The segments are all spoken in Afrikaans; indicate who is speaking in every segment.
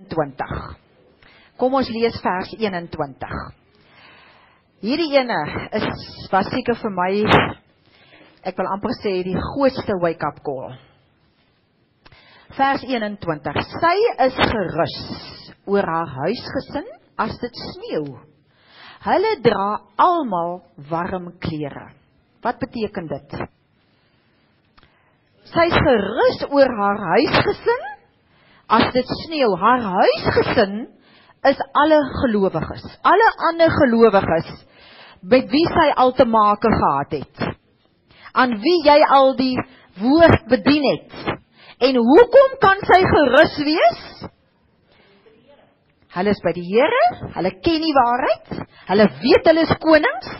Speaker 1: 20. Kom ons lees vers 21. Hierdie ene was seker vir my, ek wil amper sê, die grootste wake-up call. Vers 21. Sy is gerus oor haar huisgesin as dit sneeu. Hulle dra almal warm klere. Wat beteken dit? Sy is gerus oor haar huisgesin as dit sneeu. Haar huisgesin is alle gelowiges. Alle ander gelowiges met wie sy al te make gehad het. Aan wie jy al die woord bedien het. En hoekom kan sy gerus wees? Hulle is by die Here, hulle ken die waarheid, hulle weet hulle is konings,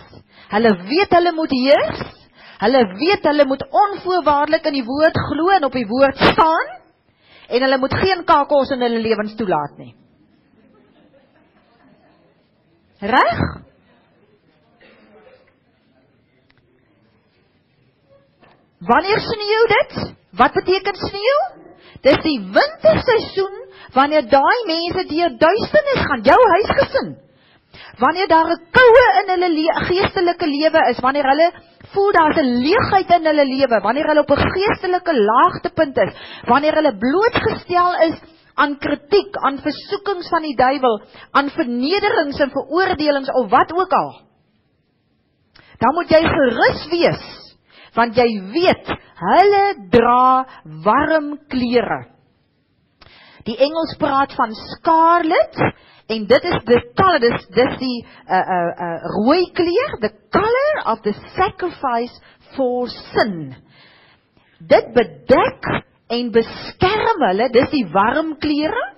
Speaker 1: hulle weet hulle moet heers, hulle weet hulle moet onvoorwaardelik in die woord glo en op die woord staan, en hulle moet geen kakos in hulle lewens toelaat nie. Reg? Wanneer sneeu dit? Wat beteken sneeu? Dis die winterseisoen, wanneer daai mense deur duisternis gaan, jou huisgesin. Wanneer daar 'n koue in hulle geestelike lewe is, wanneer hulle voel daar is 'n leegheid in hulle lewe, wanneer hulle op 'n geestelike laagtepunt is, wanneer hulle blootgestel is aan kritiek, aan versoekings van die duiwel, aan vernederings en veroordelings of wat ook al, dan moet jy gerus wees. Want jy weet, hulle dra warm klere. Die Engels praat van scarlet, en dit is die rooi kleur, the color of the sacrifice for sin. Dit bedek en beskerm hulle, dis die warm klere,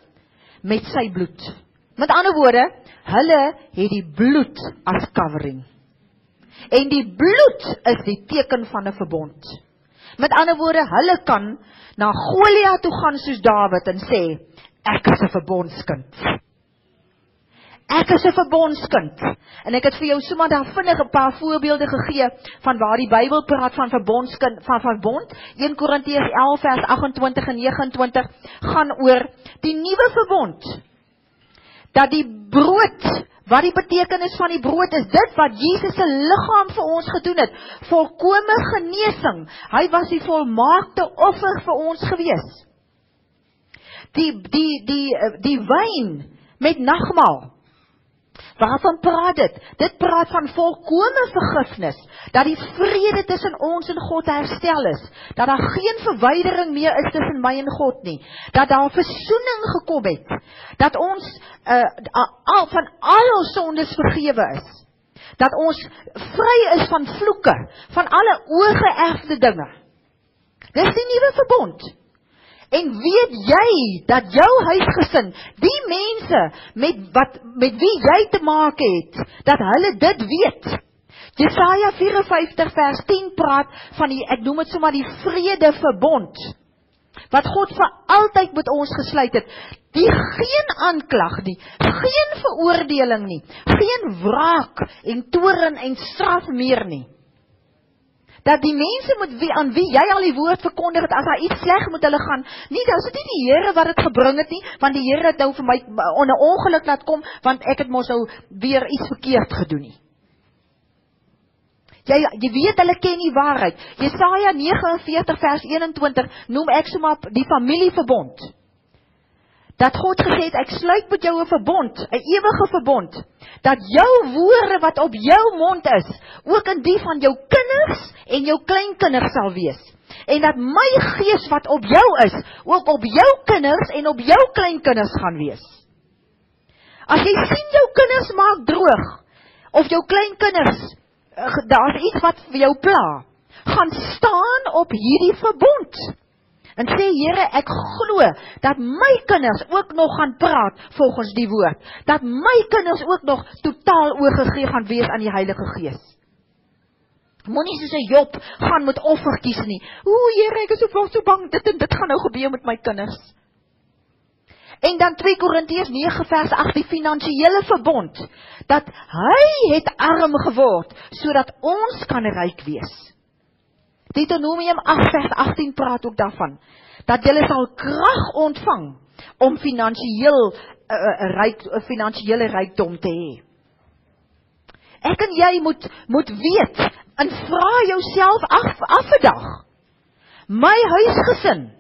Speaker 1: met sy bloed. Met ander woorde, hulle het die bloed as covering. En die bloed is die teken van 'n verbond. Met ander woorde, hulle kan na Goliat toe gaan soos Dawid en sê, ek is 'n verbondskind. Ek is 'n verbondskind. En ek het vir jou sommer daar vinnig 'n paar voorbeelde gegee van waar die Bybel praat van verbondskind, van verbond. 1 Korintiërs 11 vers 28 en 29 gaan oor die nuwe verbond. Dat die brood, wat die betekenis van die brood is, dit wat Jesus se liggaam vir ons gedoen het, volkome genesing. Hy was die volmaakte offer vir ons gewees. Die wyn met nagmaal. Waarvan praat dit? Dit praat van volkome vergifnis, dat die vrede tussen ons en God herstel is, dat daar geen verwydering meer is tussen my en God nie, dat daar versoening gekom het, dat ons van al ons sondes vergewe is, dat ons vry is van vloeke, van alle oorgeerfde dinge. Dis die nuwe verbond. En weet jy, dat jou huisgesin, die mense met wie jy te maak het, dat hulle dit weet. Jesaja 54 vers 10 praat van die, ek noem het sommer die vrede verbond, wat God vir altyd met ons gesluit het, die geen aanklag nie, geen veroordeling nie, geen wraak en toorn en straf meer nie. Dat die mense aan wie jy al die woord verkondig het, as daar iets sleg moet hulle gaan, nie, dat is dit nie die Here wat het gebring het nie, want die Here het nou vir my onder ongeluk laat kom, want ek het mos nou weer iets verkeerd gedoen nie. Jy weet, hulle ken die waarheid. Jesaja 49 vers 21 noem ek sommer die familieverbond. Dat God gesê het, ek sluit met jou 'n verbond, 'n ewige verbond, dat jou woorde wat op jou mond is, ook in die van jou kinders en jou kleinkinders sal wees. En dat my gees wat op jou is, ook op jou kinders en op jou kleinkinders gaan wees. As jy sien jou kinders maak droog, of jou kleinkinders, daar is iets wat vir jou pla, gaan staan op hierdie verbond. En sê, Here, ek glo dat my kinders ook nog gaan praat volgens die woord. Dat my kinders ook nog totaal oorgegee gaan wees aan die Heilige Gees. Moenie soos 'n Job gaan met offertjies nie. Here, ek is so bang, dit en dit gaan nou gebeur met my kinders. En dan 2 Korintiërs 9 vers 8, die finansiële verbond. Dat hy het arm geword, sodat ons kan ryk wees. Deuteronomium 8 vers 18 praat ook daarvan. dat julle sal krag ontvang om finansiële rykdom te hê. Ek en jy moet weet en vra jouself af 'n dag. My huisgesin,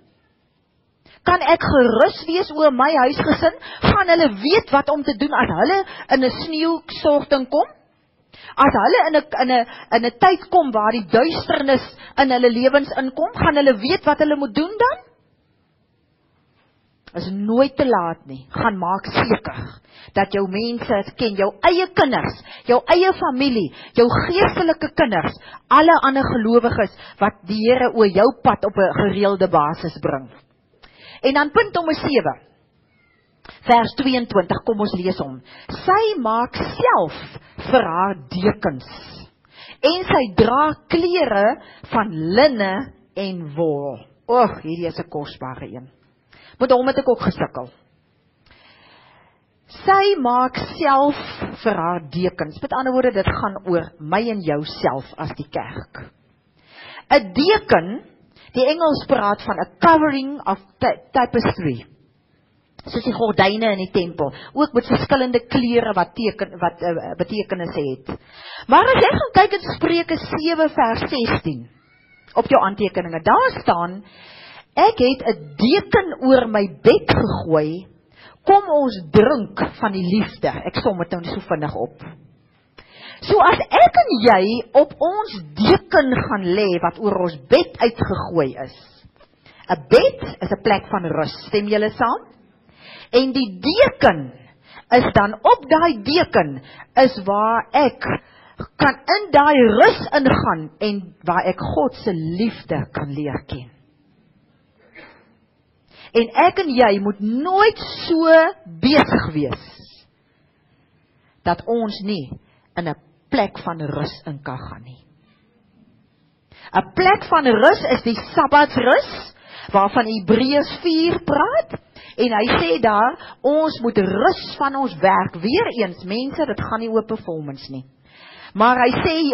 Speaker 1: kan ek gerus wees oor my huisgesin? Gaan hulle weet wat om te doen as hulle in 'n sneeustorting kom? As hulle in 'n tyd kom waar die duisternis in hulle lewens inkom, gaan hulle weet wat hulle moet doen dan? Is nooit te laat nie. Gaan maak seker dat jou mense ken, jou eie kinders, jou eie familie, jou geestelike kinders, alle ander gelowiges wat die Here oor jou pad op 'n gereelde basis bring. En dan punt nommer 7, vers 22, kom ons lees hom. Sy maak self vir haar dekens, en sy dra klere van linne en wol. Hierdie is 'n kosbare een. Met hom het ek ook gesukkel. Sy maak self vir haar dekens. Met ander woorde, dit gaan oor my en jou self as die kerk. 'n Deken, die Engels praat van 'n covering of tapestry. Soos die gordyne in die tempel, ook met verskillende kleure wat betekenis het. Maar as jy gaan kyk in Spreuke 7 vers 16, op jou aantekeninge, daar staan, ek het 'n deken oor my bed gegooi, kom ons drink van die liefde. Ek som dit nou so vinnig op. So as ek en jy op ons deken gaan lê wat oor ons bed uitgegooi is. 'n Bed is 'n plek van rus, stem julle saam? En die deken is dan op daai deken is waar ek kan in daai rus ingaan en waar ek God se liefde kan leer ken. En ek en jy moet nooit so besig wees dat ons nie in 'n plek van rus in kan gaan nie. 'n Plek van rus is die Sabbatsrus, waarvan Hebreërs 4 praat, en hy sê daar, ons moet rus van ons werk. Weer eens, mense, dit gaan nie oor performance nie. Maar hy sê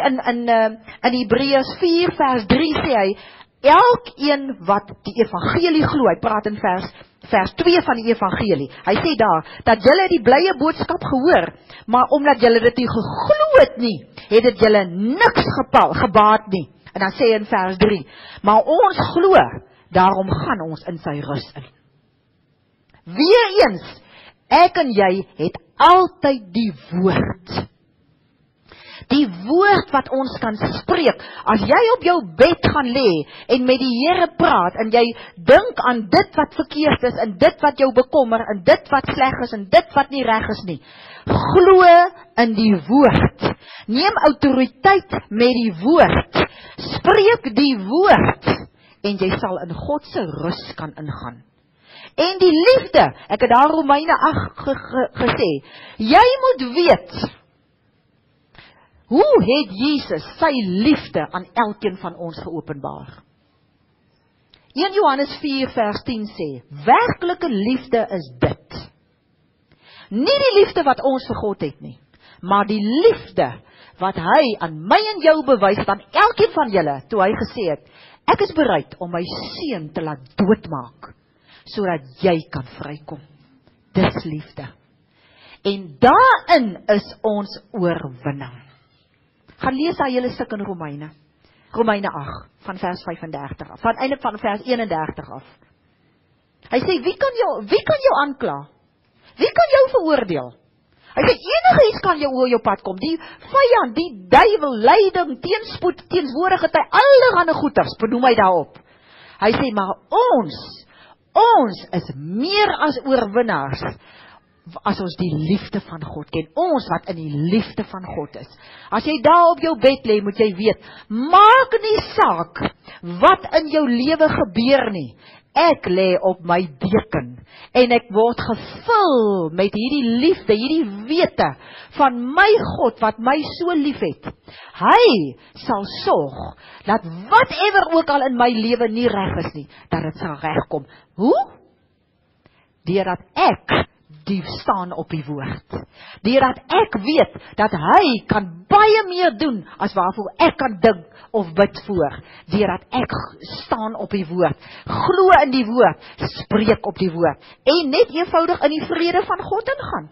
Speaker 1: in Hebreërs 4 vers 3 sê hy, elkeen wat die evangelie glo, hy praat in vers 2 van die evangelie, hy sê daar, dat julle die blye boodskap gehoor, maar omdat julle dit nie geglo het nie, het dit julle niks gebaat nie. En dan sê hy in vers 3, maar ons glo, daarom gaan ons in sy rus in. Weereens, ek en jy het altyd die woord. Die woord wat ons kan spreek, as jy op jou bed gaan lê en met die Here praat en jy dink aan dit wat verkeerd is en dit wat jou bekommer en dit wat sleg is en dit wat nie reg is nie, glo in die woord. Neem autoriteit met die woord. Spreek die woord en jy sal in God se rus kan ingaan. En die liefde, ek het daar Romeine 8 gesê, jy moet weet, hoe het Jesus sy liefde aan elkeen van ons geopenbaar? 1 Johannes 4 vers 10 sê, werklike liefde is dit. Nie die liefde wat ons vir God het nie, maar die liefde wat hy aan my en jou bewys het, aan elkeen van julle, toe hy gesê het, ek is bereid om my seun te laat doodmaak, sodat jy kan vrykom. Dis liefde. En daarin is ons oorwinning. Gaan lees daai hele stuk in Romeine 8, van vers 35 af, eintlik van vers 31 af. Hy sê, wie kan jou aankla? Wie kan jou veroordeel? Hy sê, enige iets kan jou oor jou pad kom. Die vyand, die duiwel, lyding, teenspoed, teenswoordigheid, allerhande goeters, benoem hy daarop. Hy sê, maar ons is meer as oorwinnaars, as ons die liefde van God ken, ons wat in die liefde van God is. As jy daar op jou bed lê, moet jy weet, maak nie saak wat in jou lewe gebeur nie. Ek lê op my deken en ek word gevul met hierdie liefde, hierdie wete van my God wat my so lief het. Hy sal sorg dat whatever ook al in my lewe nie reg is nie, dat dit sal regkom. Hoe? Deurdat ek die staan op die woord. Deurdat ek weet dat hy kan baie meer doen as waarvoor ek kan dink of bid voor. Deurdat ek staan op die woord, glo in die woord, spreek op die woord en net eenvoudig in die vrede van God ingaan.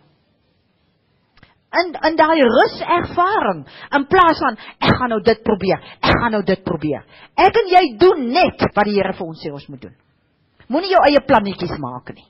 Speaker 1: In daai ruservaring, in plaas van ek gaan nou dit probeer. Ek en jy doen net wat die Here vir ons sê ons moet doen. Moenie jou eie plannetjies maak nie.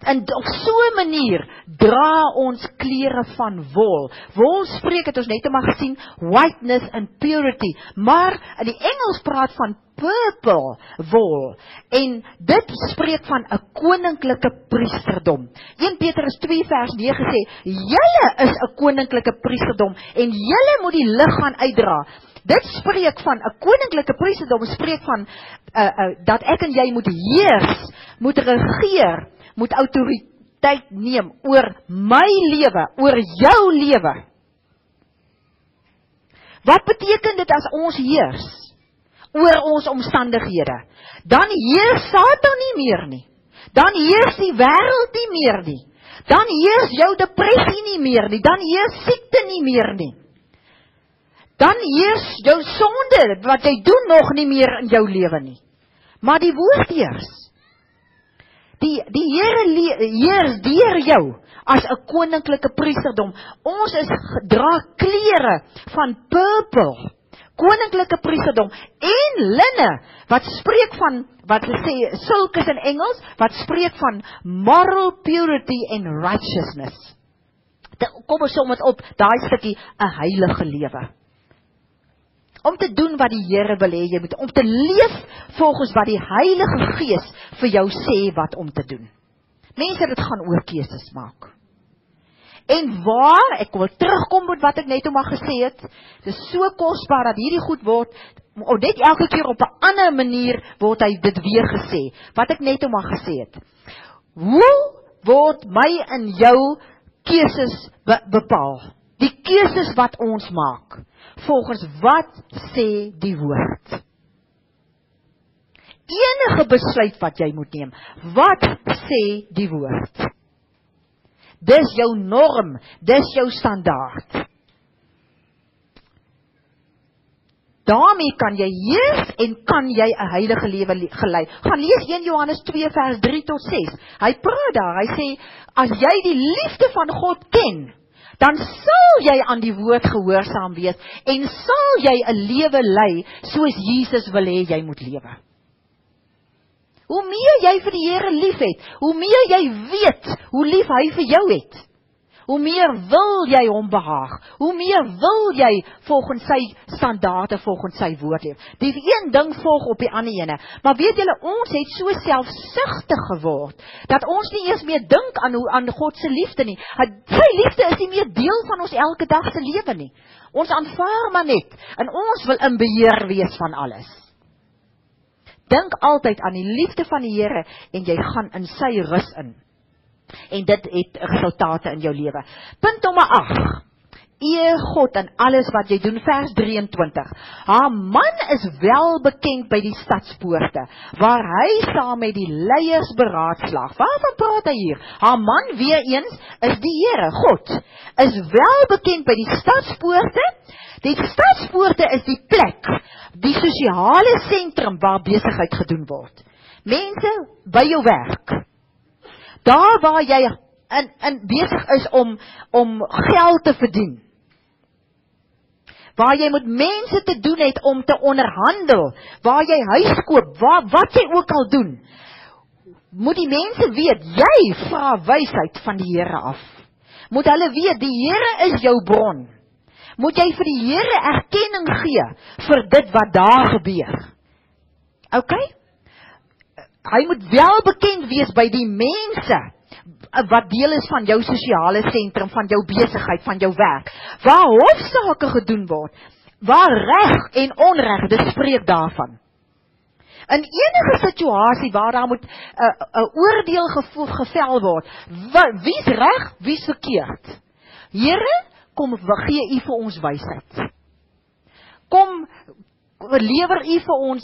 Speaker 1: En op so 'n manier dra ons klere van wol. Wol spreek het ons net maar gesien, whiteness and purity. Maar in die Engels praat van purple wol. En dit spreek van 'n koninklike priesterdom. 1 Petrus 2 vers 9 sê, julle is 'n koninklike priesterdom en julle moet die lig gaan uitdra. Dit spreek van 'n koninklike priesterdom, spreek van dat ek en jy moet heers, moet regeer, moet autoriteit neem oor my lewe, oor jou lewe. Wat beteken dit as ons heers oor ons omstandighede? Dan heers Satan nie meer nie. Dan heers die wêreld nie meer nie. Dan heers jou depressie nie meer nie. Dan heers siekte nie meer nie. Dan heers jou sonde, wat jy doen nog nie meer in jou lewe nie. Maar die woord heers. Die Here heers deur jou as 'n koninklike priesterdom. Ons dra klere van purple, koninklike priesterdom en linne, wat spreek van, wat hulle sê, silk is in Engels, wat spreek van moral purity and righteousness. Kom ons som dit op, daai stukkie, 'n heilige lewe. Om te doen wat die Here wil hê jy moet, om te leef volgens wat die Heilige Gees vir jou sê wat om te doen. Mense, dit gaan oor keuses maak. En waar, ek wil terugkom met wat ek net maar gesê het, dit is so kosbaar dat hierdie goed word, net elke keer op 'n ander manier word hy dit weer gesê, wat ek net maar gesê het. Hoe word my en jou keuses bepaal? Die keuses wat ons maak, volgens wat sê die woord. Enige besluit wat jy moet neem, wat sê die woord? Dis jou norm, dis jou standaard. Daarmee kan jy heers en kan jy 'n heilige lewe gelei. Gaan lees 1 Johannes 2 vers 3 tot 6. Hy praat daar, hy sê, as jy die liefde van God ken, dan sal jy aan die woord gehoorsaam wees en sal jy 'n lewe lei soos Jesus wil hê jy moet lewe. Hoe meer jy vir die Here lief het, hoe meer jy weet hoe lief hy vir jou het, hoe meer wil jy hom behaag, hoe meer wil jy volgens sy standaarde, volgens sy woord leef. Die een ding volg op die ander ene, maar weet julle, ons het so selfsugtig geword, dat ons nie eers meer dink aan God se liefde nie. Sy liefde is nie meer deel van ons elke dag se lewe nie. Ons aanvaar maar net, en ons wil in beheer wees van alles. Dink altyd aan die liefde van die Here, en jy gaan in sy rus in. En dit het resultate in jou lewe. Punt nommer 8. Eer God in alles wat jy doen, vers 23. Haar man is wel bekend by die stadspoorte, waar hy saam met die leiers beraadslaag. Waarvan praat hy hier? Haar man, weer eens, is die Here, God, is wel bekend by die stadspoorte. Die stadspoorte is die plek, die sosiale sentrum waar besigheid gedoen word. Mense, by jou werk, daar waar jy besig is om geld te verdien, waar jy met mense te doen het om te onderhandel, waar jy huis koop, wat jy ook al doen, moet die mense weet, jy vra wysheid van die Here af. Moet hulle weet, die Here is jou bron. Moet jy vir die Here erkenning gee vir dit wat daar gebeur. OK? Hy moet wel bekend wees by die mense wat deel is van jou sosiale sentrum, van jou besigheid, van jou werk, waar hofsaake gedoen word, waar reg en onreg, dit spreek daarvan. In enige situasie waar daar moet 'n oordeel gevel word, wie's reg, wie's verkeerd? Here, kom gee U vir ons wysheid. Kom lewer U vir ons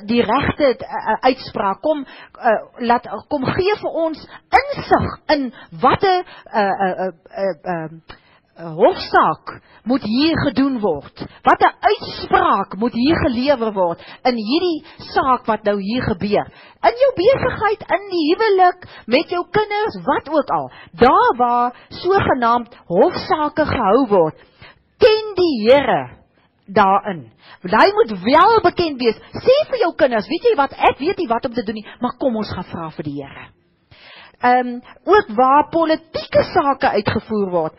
Speaker 1: die regte uitspraak. Kom gee vir ons insig in watter hofsaak moet hier gedoen word. Watter uitspraak moet hier gelewer word in hierdie saak wat nou hier gebeur. In jou besigheid, in die huwelik, met jou kinders, wat ook al. Daar waar sogenaamd hofsaake gehou word, ken die Here daarin. Hy moet wel bekend wees. Sê vir jou kinders, weet jy wat, ek weet nie wat om te doen nie, maar kom ons gaan vra vir die Here. Ook waar politieke sake uitgevoer word.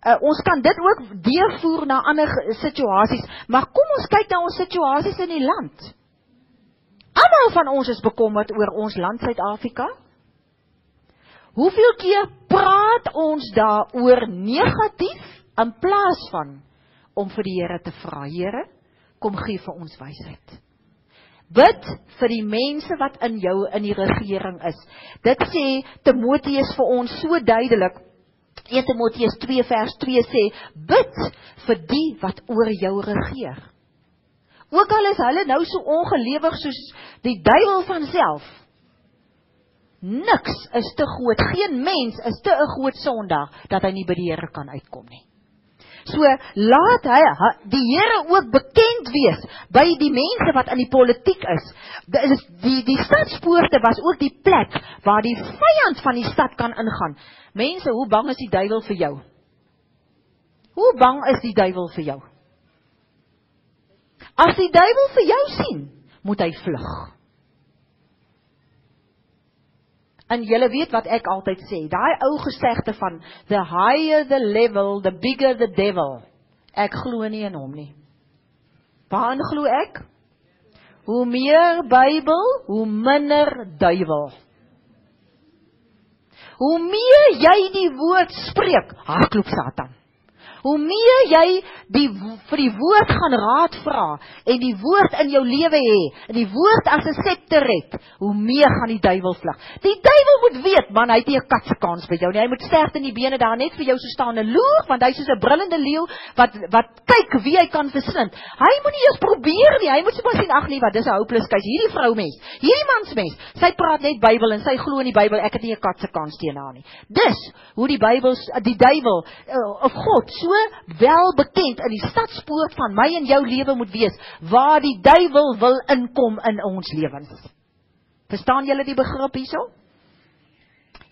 Speaker 1: Ons kan dit ook deurvoer na ander situasies, maar kom ons kyk na ons situasies in die land. Almal van ons is bekommerd oor ons land Suid-Afrika. Hoeveel keer praat ons daaroor negatief, in plaas van om vir die Here te vra, Here, kom gee vir ons wysheid. Bid vir die mense wat in die regering is. Dit sê Timoteus vir ons so duidelik. 1 Timoteus 2 vers 2 sê, bid vir die wat oor jou regeer. Ook al is hulle nou so ongelewig soos die duiwel vanself. Niks is te groot, geen mens is te 'n groot sondaar, dat hy nie by die Here kan uitkom nie. So, laat die Here ook bekend wees by die mense wat in die politiek is. Die stadspoorte was ook die plek waar die vyand van die stad kan ingaan. Mense, hoe bang is die duiwel vir jou? Hoe bang is die duiwel vir jou? As die duiwel vir jou sien, moet hy vlug. En julle weet wat ek altyd sê, daai ou gesegde van, the higher the level, the bigger the devil. Ek glo nie in hom nie. Waarin glo ek? Hoe meer Bybel, hoe minder duiwel. Hoe meer jy die woord spreek, hardloop Satan. Hoe meer jy vir die woord gaan raad vra, en die woord in jou lewe hê, en die woord as 'n scepter het, hoe meer gaan die duiwel vlug. Die duiwel moet weet, man, hy het nie 'n katsekans by jou nie. Hy moet sterk in die bene daar net vir jou so staan en loer, want hy is soos 'n brullende leeu, wat kyk wie hy kan verslind. Hy moet nie eers probeer nie, hy moet sommer sien, ag nee, wat, dis 'n hopeless case. Hierdie vrou mens, hierdie mans mens, sy praat net Bybel, en sy glo in die Bybel, ek het nie 'n katsekans teen haar nie. Dis, hoe die duiwel, of God, so wel bekend in die stadspoort van my en jou lewe moet wees, waar die duiwel wil inkom in ons lewens. Verstaan julle die begrip hierso?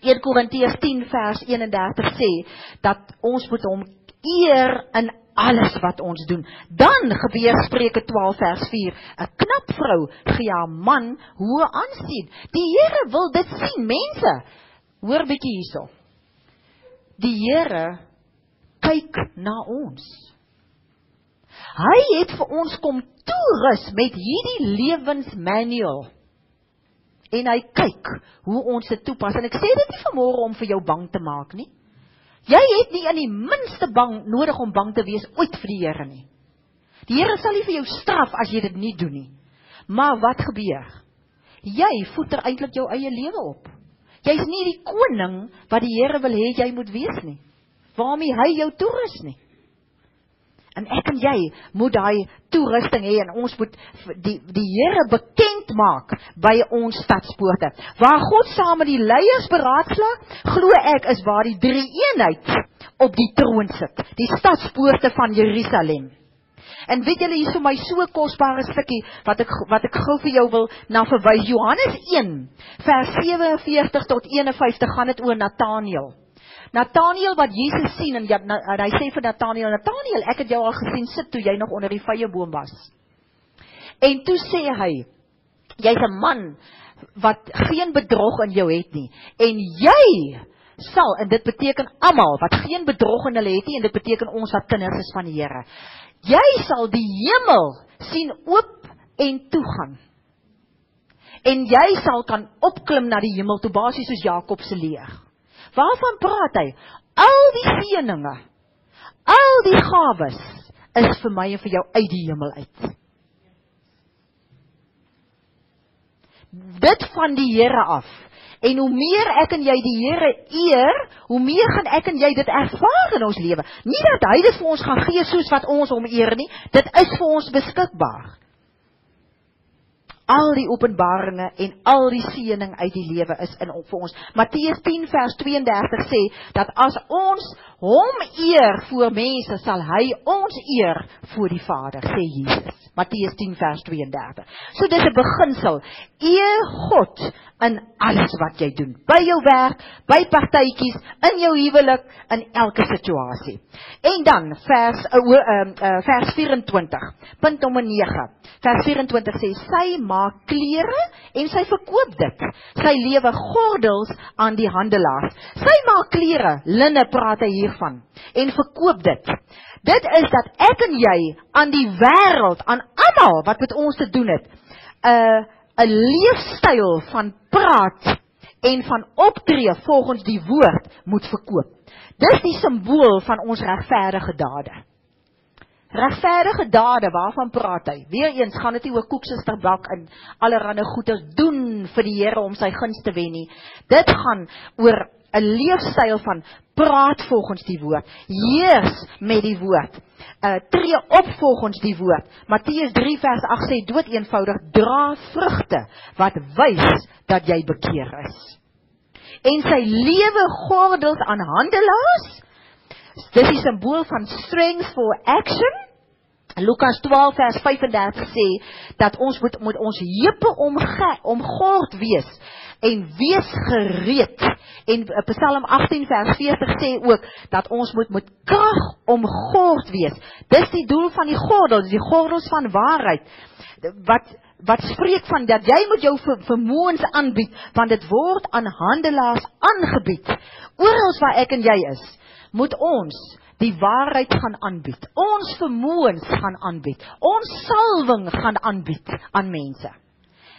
Speaker 1: 1 Korintiërs 10 vers 31 sê, dat ons moet hom eer in alles wat ons doen. Dan gebeur Spreuke 12 vers 4, 'n knap vrou gee haar man hoë aansien. Die Here wil dit sien, mense. Hoor bietjie hierso. Die Here kyk na ons. Hy het vir ons kom toerus met hierdie lewensmanual. En hy kyk hoe ons dit toepas. En ek sê dit nie vanmôre om vir jou bang te maak nie. Jy het nie in die minste nodig om bang te wees ooit vir die Here nie. Die Here sal nie vir jou straf as jy dit nie doen nie. Maar wat gebeur? Jy voeter eintlik jou eie lewe op. Jy's nie die koning wat die Here wil hê jy moet wees nie. Waarmee hy jou toerus nie. En ek en jy moet daai toerusting hê, en ons moet die Here bekend maak by ons stadspoorte. Waar God saam met die leiers beraadslaag, glo ek is waar die drie-eenheid op die troon sit. Die stadspoorte van Jerusalem. En weet julle, hier is vir my so 'n kosbare stukkie, wat ek gou vir jou wil na verwys. Johannes 1, vers 47 tot 51, gaan dit oor Nathanael. Nathanael wat Jesus sien, en hy sê vir Nathanael, Nathanael, ek het jou al gesien sit toe jy nog onder die vyeboom was. En toe sê hy, jy's 'n man wat geen bedrog in jou het nie, en jy sal, en dit beteken almal wat geen bedrog in hulle het nie, en dit beteken ons wat kinders is van die Here, jy sal die hemel sien oop en toegaan, en jy sal kan opklim na die hemel toe, basies soos Jakob se leer. Waarvan praat hy? Al die seëninge, al die gawes, is vir my en vir jou uit die hemel uit. Dit van die Here af. En hoe meer ek en jy die Here eer, hoe meer gaan ek en jy dit ervaar in ons lewe. Nie dat hy dit vir ons gaan gee soos wat ons hom eer nie, dit is vir ons beskikbaar. al die openbaringe en al die seëning uit die lewe is in vir ons. Matteus 10 vers 32 sê, dat as ons hom eer voor mense, sal hy ons eer voor die Vader, sê Jesus. Matteus 10 vers 32. So dis 'n beginsel, eer God in alles wat jy doen, by jou werk, by partytjies, in jou huwelik, in elke situasie. En dan, vers 24, punt nommer 9, vers 24 sê, sy maak klere en sy verkoop dit. Sy lewe gordels aan die handelaars. Sy maak klere, linne praat hy hiervan, en verkoop dit. Dit is dat ek en jy aan die wêreld, aan almal wat met ons te doen het, 'n leefstyl van praat en van optree volgens die woord moet verkoop. Dis die simbool van ons regverdige dade. Regverdige dade, waarvan praat hy? Weereens gaan dit nie oor koeksuster bak en allerhande goeders doen vir die Here om sy guns te wen nie. Dit gaan oor 'n leefstyl van praat volgens die woord, heers met die woord, tree op volgens die woord. Matteus 3 vers 8 sê dood eenvoudig, dra vrugte wat wys dat jy bekeer is. En sy lewe gordels aan handelaars, dis die simbool van strength for action. Lukas 12 vers 35 sê, dat ons moet ons heupe omgord wees, en wees gereed. En Psalm 18 vers 40 sê ook, dat ons moet met krag omgord wees. Dis die doel van die gordels, die gordels van waarheid, wat spreek van, dat jy moet jou vermoëns aanbied, want dit word aan handelaars aangebied. Oral waar ek en jy is, moet ons die waarheid gaan aanbied. Ons vermoëns gaan aanbied. Ons salwing gaan aanbied aan mense.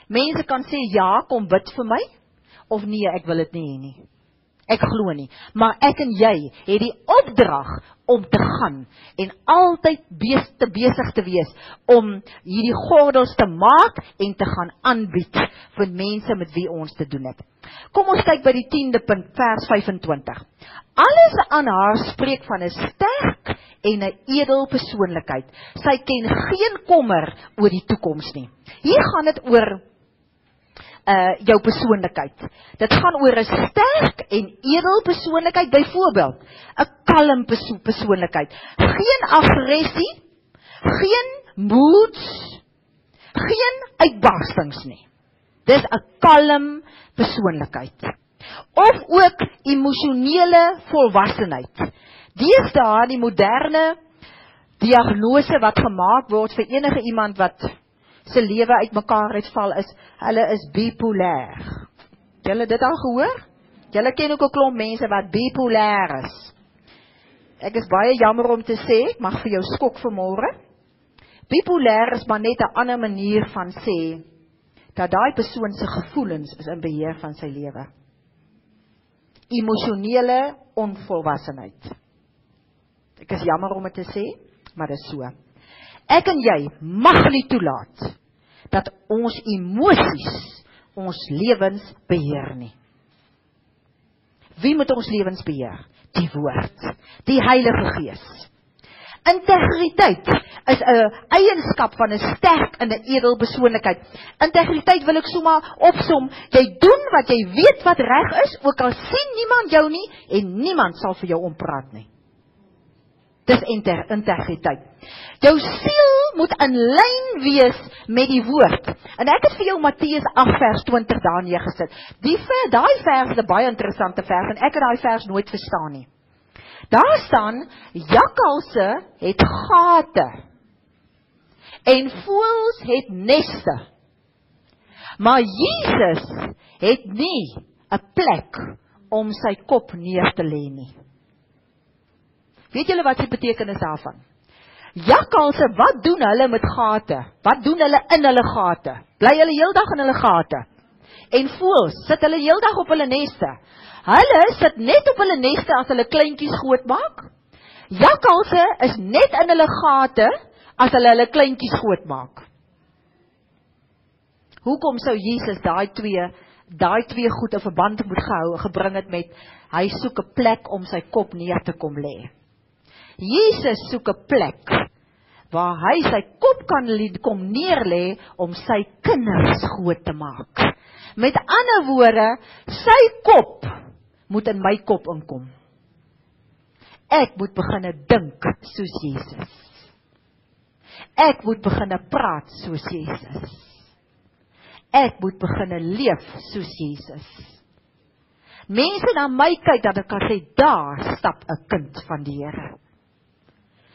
Speaker 1: Mense kan sê, ja, kom bid vir my, of nee, ek wil dit nie hê nie. Ek glo nie. Maar ek en jy het die opdrag om te gaan en altyd besig te wees om hierdie gordels te maak en te gaan aanbied vir mense met wie ons te doen het. Kom ons kyk by die 10de punt, vers 25. Alles aan haar spreek van 'n sterk en 'n edel persoonlikheid. Sy ken geen kommer oor die toekoms nie. Hier gaan dit oor jou persoonlikheid. Dit gaan oor 'n sterk en edel persoonlikheid, byvoorbeeld 'n kalm persoonlikheid. Geen aggressie, geen moods, geen uitbarstings nie. Dis 'n kalm persoonlikheid. Of ook emosionele volwassenheid. Deesdae die moderne diagnose wat gemaak word vir enige iemand wat se lewe uitmekaar uitval is, hulle is bipolêr. Julle dit al gehoor? Julle ken ook 'n klomp mense wat bipolêr is. Ek is baie jammer om te sê, ek mag vir jou skok vanmôre. Bipolêr is maar net 'n ander manier van sê, dat daai persoon se gevoelens is in beheer van sy lewe. Emosionele onvolwassenheid. Ek is jammer om dit te sê, maar dit is so. Ek en jy mag nie toelaat dat ons emosies ons lewens beheer nie. Wie moet ons lewens beheer? Die woord, die Heilige Gees. Integriteit is 'n eienskap van 'n sterk en 'n edel persoonlikheid. Integriteit wil ek sommer opsom, jy doen wat jy weet wat reg is, ook al sien niemand jou nie, en niemand sal vir jou ompraat nie. Dis integriteit. Jou siel moet in lyn wees met die woord. En ek het vir jou Matteus 8 vers 20 daar neergesit. Daai vers is 'n baie interessante vers, en ek het daai vers nooit verstaan nie. Daar staan, jakkalse het gate, en voëls het neste. Maar Jesus het nie 'n plek om sy kop neer te lê nie. Weet julle wat die betekenis daarvan? Jakkalse, wat doen hulle met gate? Wat doen hulle in hulle gate? Bly hulle heeldag in hulle gate? En voëls, sit hulle heeldag op hulle neste? Hulle sit net op hulle neste as hulle kleintjies grootmaak. Jakkalse is net in hulle gate as hulle kleintjies grootmaak. Hoekom sou Jesus daai twee goed 'n verband moet gebring het met, hy soek 'n plek om sy kop neer te kom lê. Jesus soek 'n plek waar hy sy kop kan kom neerlê om sy kinders groot te maak. Met ander woorde, sy kop moet in my kop inkom. Ek moet beginne dink soos Jesus. Ek moet beginne praat soos Jesus. Ek moet beginne leef soos Jesus. Mense na my kyk dat ek kan sê, daar stap 'n kind van die Here.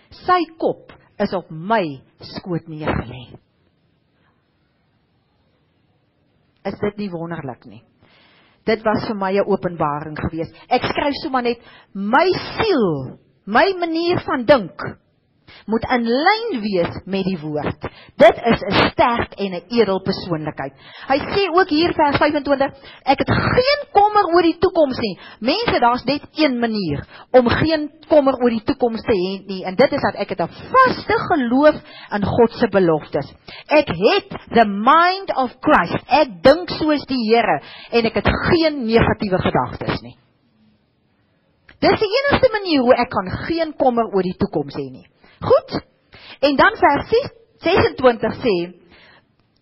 Speaker 1: Sy kop is op my skoot neergelê. Is dit nie wonderlik nie? Dit was vir my 'n openbaring gewees. Ek skryf sommer net, my siel, my manier van dink, moet in lyn wees met die woord. Dit is 'n sterk en 'n edel persoonlikheid. Hy sê ook hier vers 25, ek het geen kommer oor die toekoms nie. Mense, daar's net een manier om geen kommer oor die toekoms te hê nie, en dit is dat ek het 'n vaste geloof in God se beloftes. Ek het the mind of Christ. Ek dink soos die Here en ek het geen negatiewe gedagtes nie. Dis die enigste manier hoe ek kan geen kommer oor die toekoms hê nie. Goed, en dan vers 26 sê,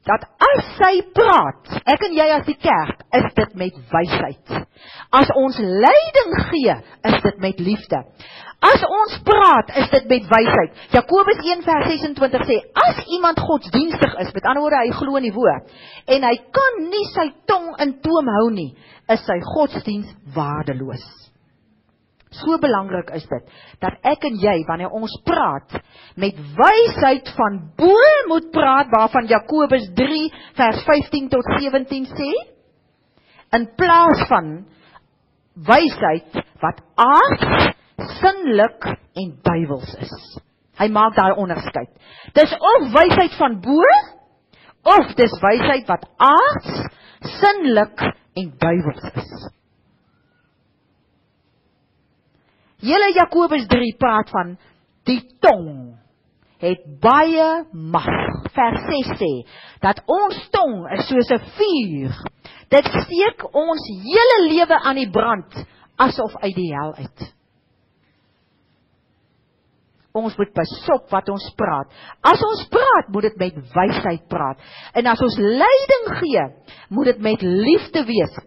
Speaker 1: dat as sy praat, ek en jy as die kerk, is dit met wysheid. As ons leiding gee, is dit met liefde. As ons praat, is dit met wysheid. Jakobus 1 vers 26 sê, as iemand godsdienstig is, met ander woorde, hy glo in die woord, en hy kan nie sy tong in toom hou nie, is sy godsdienst waardeloos. So belangrik is dit, dat ek en jy, wanneer ons praat, met wysheid van bo moet praat, waarvan Jakobus 3 vers 15 tot 17 sê, in plaas van wysheid wat aards, sinlik en duiwels is. Hy maak daai onderskeid. Dis of wysheid van bo, of dis wysheid wat aards, sinlik en duiwels is. Julle Jakobus 3 praat van die tong het baie mag. Vers 6 sê, dat ons tong is soos 'n vuur. Dit steek ons hele lewe aan die brand, asof uit die hel uit. Ons moet besop wat ons praat. As ons praat, moet dit met wysheid praat. En as ons leiding gee, moet dit met liefde wees.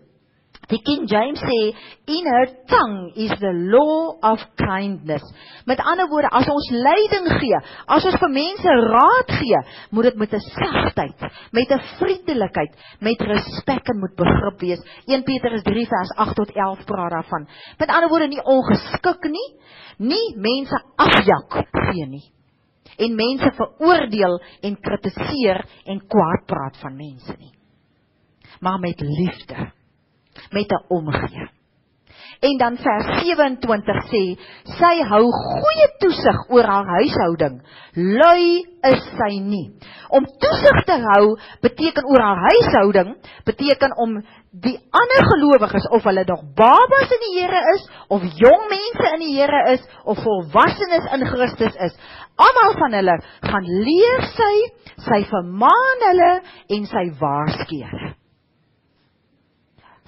Speaker 1: Die King James sê, in her tongue is the law of kindness. Met ander woorde, as ons leiding gee, as ons vir mense raad gee, moet dit met 'n sagtheid, met 'n vriendelikheid, met respek en moet begrip wees. 1 Petrus 3 vers 8 tot 11 praat daarvan. Met ander woorde, nie ongeskik nie mense afjak gee nie. En mense veroordeel en kritiseer en kwaad praat van mense nie. Maar met liefde. Met 'n omgee. En dan vers 27 sê, sy hou goeie toesig oor haar huishouding, lui is sy nie. Om toesig te hou, beteken oor haar huishouding, beteken om die ander gelowiges, of hulle nog babas in die Here is, of jong mense in die Here is, of volwassenes in Christus is, almal van hulle gaan leer sy vermaan hulle en sy waarsku hulle.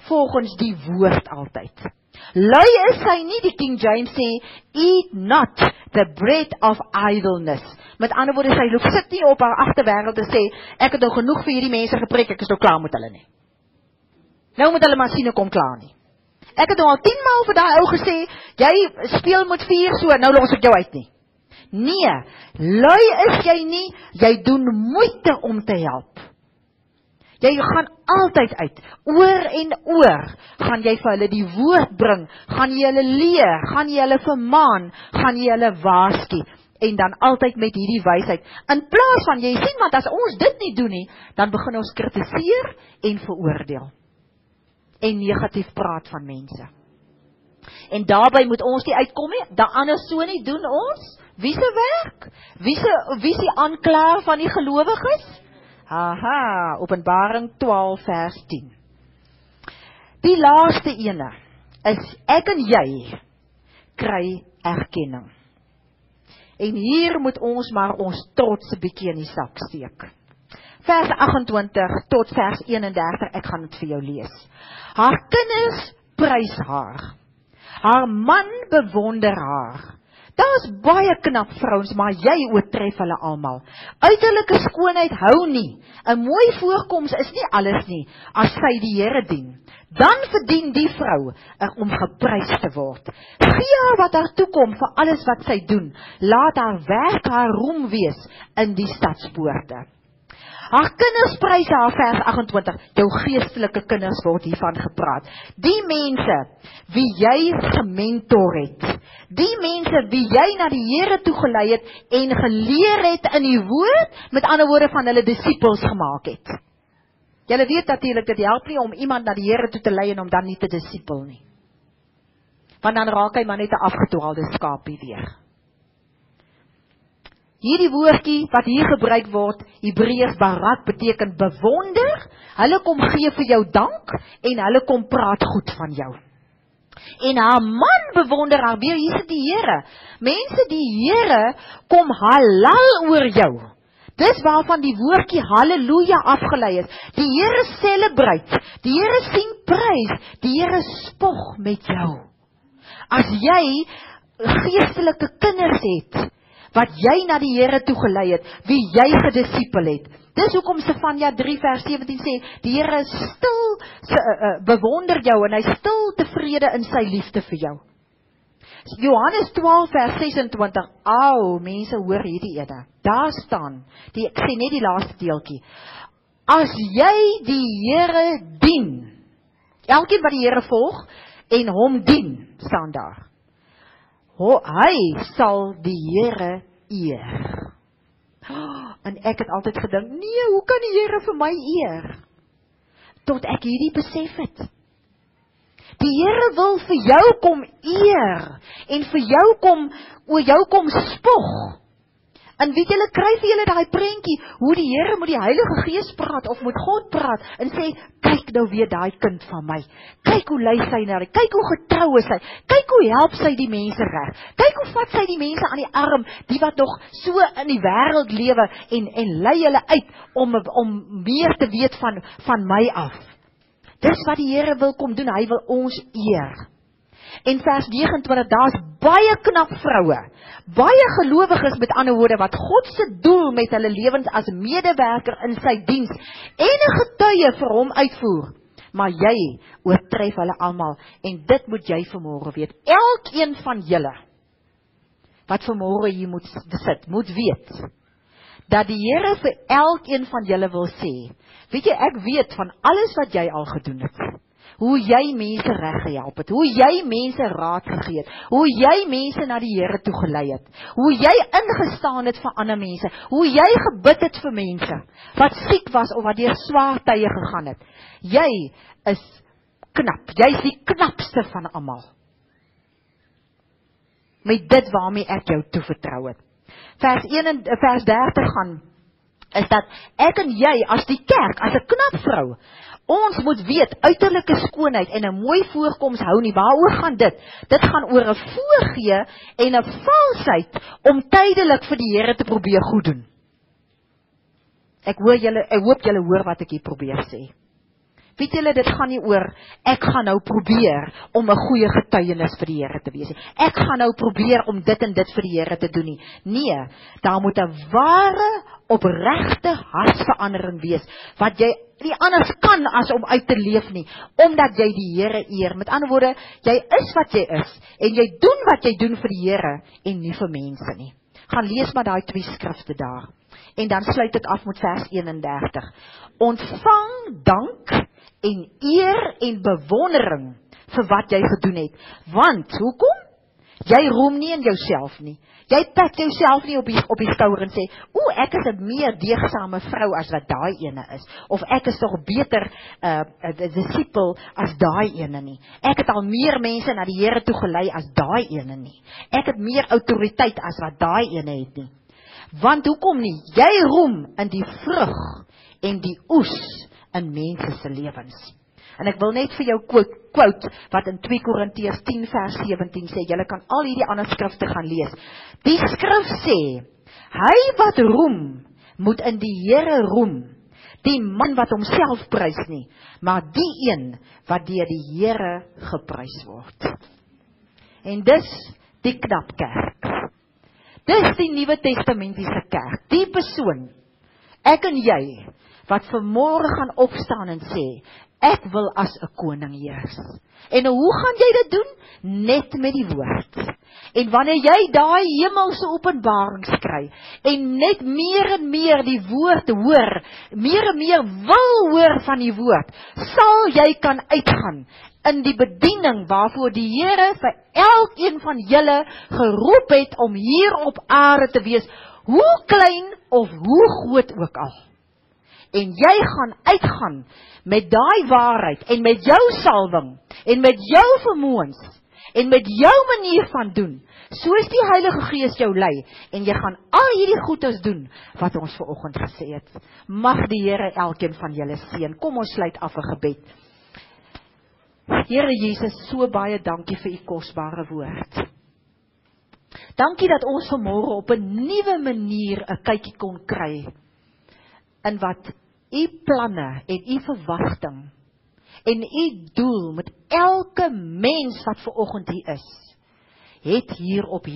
Speaker 1: Volgens die woord altyd. Lui is sy nie, die King James sê, eat not the bread of idleness. Met ander woorde, sy sit nie op haar agterwêreld te sê, ek het nou genoeg vir hierdie mense gepreek, ek is nou klaar met hulle nie. Nou moet hulle maar sien, kom klaar nie. Ek het nou al 10 maal vir daai ou gesê, jy speel met vuur, so nou los ek jou uit nie. Nee, lui is jy nie, jy doen moeite om te help. Jy gaan altyd uit, oor en oor, gaan jy vir hulle die woord bring, gaan jy hulle leer, gaan jy hulle vermaan, gaan jy hulle waarsku, en dan altyd met hierdie wysheid. In plaas van, jy sien, want as ons dit nie doen nie, dan begin ons kritiseer en veroordeel, en negatief praat van mense. En daarby moet ons nie uitkom nie, dan anders so nie doen ons, wie se werk? Wie is die aanklaer van die gelowiges? Aha, Openbaring 12 vers 10. Die laaste ene is, ek en jy kry erkenning. En hier moet ons maar ons trots 'n bietjie in die sak steek. Vers 28 tot vers 31, ek gaan dit vir jou lees. Haar kinders prys haar. Haar man bewonder haar. Daar's baie knap vrouens, maar jy oortref hulle almal. Uiterlike skoonheid hou nie. 'n Mooi voorkoms is nie alles nie, as sy die Here dien. Dan verdien die vrou om geprys te word. Gee haar wat haar toekom vir alles wat sy doen. Laat haar werk haar roem wees in die stadspoorte. Haar kinders prys haar, vers 28, jou geestelike kinders word hiervan gepraat. Die mense wie jy gementor het, die mense wie jy na die Here toe gelei het en geleer het in die woord, met ander woorde van hulle disippels gemaak het. Julle weet natuurlik, dit help nie om iemand na die Here toe te lei en om dan nie te disipel nie. Want dan raak hy maar net 'n afgedwaalde skaapie weer. Hierdie woordjie wat hier gebruik word, Hebreërs barak, beteken bewonder. Hulle kom gee vir jou dank en hulle kom praat goed van jou. En haar man bewonder haar weer, hier is die Here. Mense, die Here kom halal oor jou. Dis waarvan die woordjie halleluja afgelei is. Die Here celebrate, die Here sing prys, die Here spog met jou. As jy geestelike kinders het, wat jy na die Here toe gelei het, wie jy gedisipel het. Dis hoekom Sefanja 3 vers 17 sê, die Here stil bewonder jou en hy stil tevrede in sy liefde vir jou. Johannes 12 vers 26, mense hoor hierdie ene, daar staan, ek sê net die laaste deeltjie, as jy die Here dien, elkeen wat die Here volg, en hom dien, staan daar, hy sal die Here eer. En ek het altyd gedink, nee, hoe kan die Here vir my eer? Tot ek hierdie besef het. Die Here wil vir jou kom eer, en vir jou kom spog. En weet julle, kry vir julle daai prentjie, hoe die Here met die Heilige Gees praat, of met God praat, en sê, kyk nou weer daai kind van my, kyk hoe lei sy na die, kyk hoe getrou is sy, kyk hoe help sy die mense reg, kyk hoe vat sy die mense aan die arm, die wat nog so in die wêreld lewe, en lei hulle uit, om meer te weet van my af. Dis wat die Here wil kom doen, hy wil ons eer. En vers 29, daar's baie knap vroue, baie gelowiges met ander woorde, wat God se doel met hulle lewens as medewerker in sy diens, en 'n getuie vir hom uitvoer. Maar jy oortref hulle almal, en dit moet jy vanmôre weet. Elkeen van julle, wat vanmôre hier moet sit, moet weet, dat die Here vir elkeen van julle wil sê, weet jy, ek weet van alles wat jy al gedoen het, hoe jy mense reg gehelp het, hoe jy mense raad gegee het, hoe jy mense na die Here toe gelei het, hoe jy ingestaan het vir ander mense, hoe jy gebid het vir mense, wat siek was of wat deur swaar tye gegaan het. Jy is knap, jy is die knapste van almal. Met dit waarmee ek jou toevertrou het. Vers 30 gaan, is dat ek en jy as die kerk, as 'n knap vrou, ons moet weet, uiterlike skoonheid en 'n mooi voorkoms hou nie. Waaroor gaan dit? Dit gaan oor 'n voorgee en 'n valsheid om tydelik vir die Here te probeer goed doen. Ek hoop julle hoor wat ek hier probeer sê. Weet julle, dit gaan nie oor, ek gaan nou probeer om 'n goeie getuienis vir die Here te wees nie. Ek gaan nou probeer om dit en dit vir die Here te doen nie. Nee, daar moet 'n ware, opregte hartsverandering wees, wat jy nie anders kan as om uit te leef nie, omdat jy die Here eer. Met ander woorde, jy is wat jy is, en jy doen wat jy doen vir die Here, en nie vir mense nie. Gaan lees maar daai 2 skrifte daar. En dan sluit ek af met vers 31. Ontvang dank en eer en bewondering vir wat jy gedoen het. Want, hoekom? Jy roem nie in jouself nie. Jy pat jouself nie op die skouer en sê, ek is 'n meer deegsame vrou as wat daai ene is. Of ek is tog beter disipel as daai ene nie. Ek het al meer mense na die Here toe gelei as daai ene nie. Ek het meer autoriteit as wat daai ene het nie. Want hoekom nie? Jy roem in die vrug en die oes in mense se lewens. En ek wil net vir jou quote wat in 2 Korintiërs 10 vers 17 sê, julle kan al hierdie ander skrifte gaan lees. Die skrif sê, hy wat roem, moet in die Here roem, die man wat homself prys nie, maar die een wat deur die Here geprys word. En dis die knap kerk. Dis die Nuwe Testamentiese kerk, die persoon, ek en jy, wat vanmôre gaan opstaan en sê, ek wil as 'n koning heers. En hoe gaan jy dit doen? Net met die woord. En wanneer jy daai hemelse openbarings kry, en net meer en meer die woord hoor, meer en meer wil hoor van die woord, sal jy kan uitgaan in die bediening waarvoor die Here vir elkeen van julle geroep het om hier op aarde te wees, hoe klein of hoe groot ook al. En jy gaan uitgaan met daai waarheid, en met jou salwing, en met jou vermoëns, en met jou manier van doen, soos die Heilige Gees jou lei, en jy gaan al hierdie goedes doen, wat ons vanoggend gesê het. Mag die Here elkeen van julle seën. Kom ons sluit af 'n gebed. Here Jesus, so baie dankie vir u kosbare woord. Dankie dat ons vanmôre op 'n nuwe manier 'n kykie kon kry in wat u planne en u verwagting en u doel met elke mens wat vanoggend hier is, het hier op